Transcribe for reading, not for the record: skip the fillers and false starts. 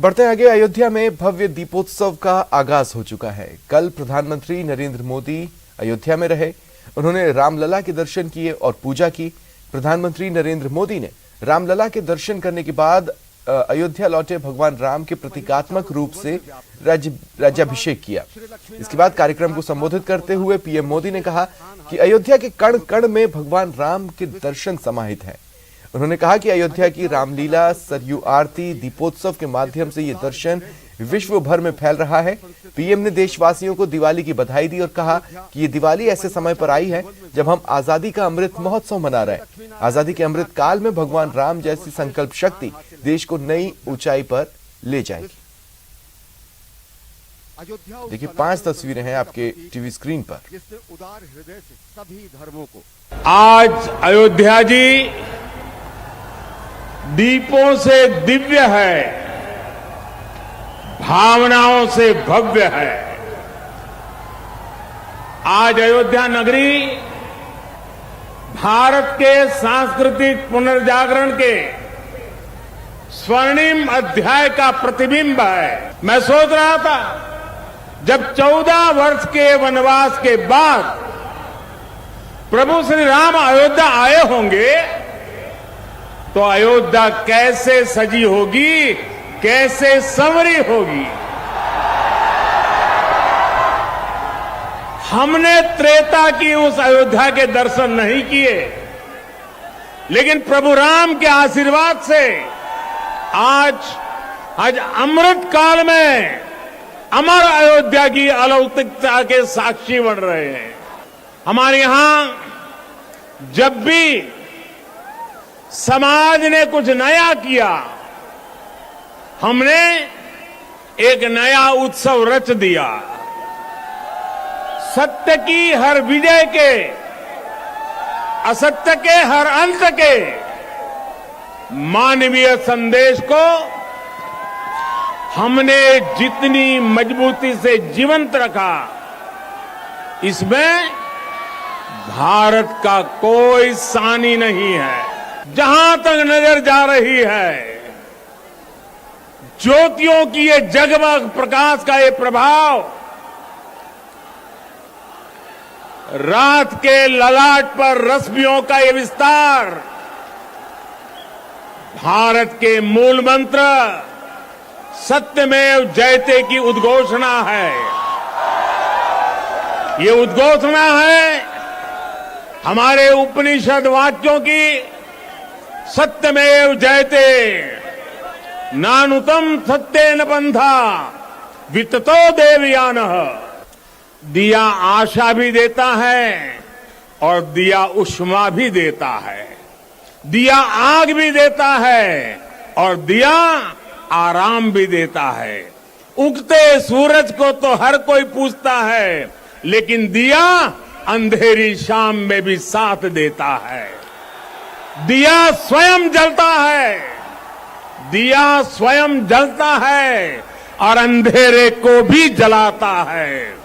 बढ़ते आगे, अयोध्या में भव्य दीपोत्सव का आगाज हो चुका है। कल प्रधानमंत्री नरेंद्र मोदी अयोध्या में रहे। उन्होंने रामलला के दर्शन किए और पूजा की। प्रधानमंत्री नरेंद्र मोदी ने रामलला के दर्शन करने के बाद अयोध्या लौटे भगवान राम के प्रतीकात्मक रूप से राज्याभिषेक किया। इसके बाद कार्यक्रम को संबोधित करते हुए पीएम मोदी ने कहा कि अयोध्या के कण कण में भगवान राम के दर्शन समाहित हैं। उन्होंने कहा कि अयोध्या की रामलीला, सरयू आरती, दीपोत्सव के माध्यम से ये दर्शन विश्व भर में फैल रहा है। पीएम ने देशवासियों को दिवाली की बधाई दी और कहा कि ये दिवाली ऐसे समय पर आई है जब हम आजादी का अमृत महोत्सव मना रहे हैं। आजादी के अमृत काल में भगवान राम जैसी संकल्प शक्ति देश को नई ऊंचाई पर ले जाएगी। देखिए 5 तस्वीरें हैं आपके टीवी स्क्रीन पर। उदार हृदय से सभी धर्मों को आज अयोध्या जी दीपों से दिव्य है, भावनाओं से भव्य है। आज अयोध्या नगरी भारत के सांस्कृतिक पुनर्जागरण के स्वर्णिम अध्याय का प्रतिबिंब है। मैं सोच रहा था जब 14 वर्ष के वनवास के बाद प्रभु श्री राम अयोध्या आए होंगे तो अयोध्या कैसे सजी होगी, कैसे संवरी होगी। हमने त्रेता की उस अयोध्या के दर्शन नहीं किए, लेकिन प्रभु राम के आशीर्वाद से आज अमृत काल में अमर अयोध्या की अलौकिकता के साक्षी बन रहे हैं। हमारे यहां जब भी समाज ने कुछ नया किया, हमने एक नया उत्सव रच दिया। सत्य की हर विजय के, असत्य के हर अंत के मानवीय संदेश को हमने जितनी मजबूती से जीवंत रखा, इसमें भारत का कोई सानी नहीं है। जहां तक नजर जा रही है, ज्योतियों की ये जगमग प्रकाश का ये प्रभाव रात के ललाट पर रश्मियों का ये विस्तार भारत के मूल मंत्र सत्यमेव जयते की उद्घोषणा है। ये उद्घोषणा है हमारे उपनिषद वाक्यों की। सत्यमेव जयते नानुतम सत्येन पंथा विततो देवयानः। दिया आशा भी देता है और दिया उष्मा भी देता है। दिया आग भी देता है और दिया आराम भी देता है। उगते सूरज को तो हर कोई पूछता है, लेकिन दिया अंधेरी शाम में भी साथ देता है। दिया स्वयं जलता है, दिया स्वयं जलता है और अंधेरे को भी जलाता है।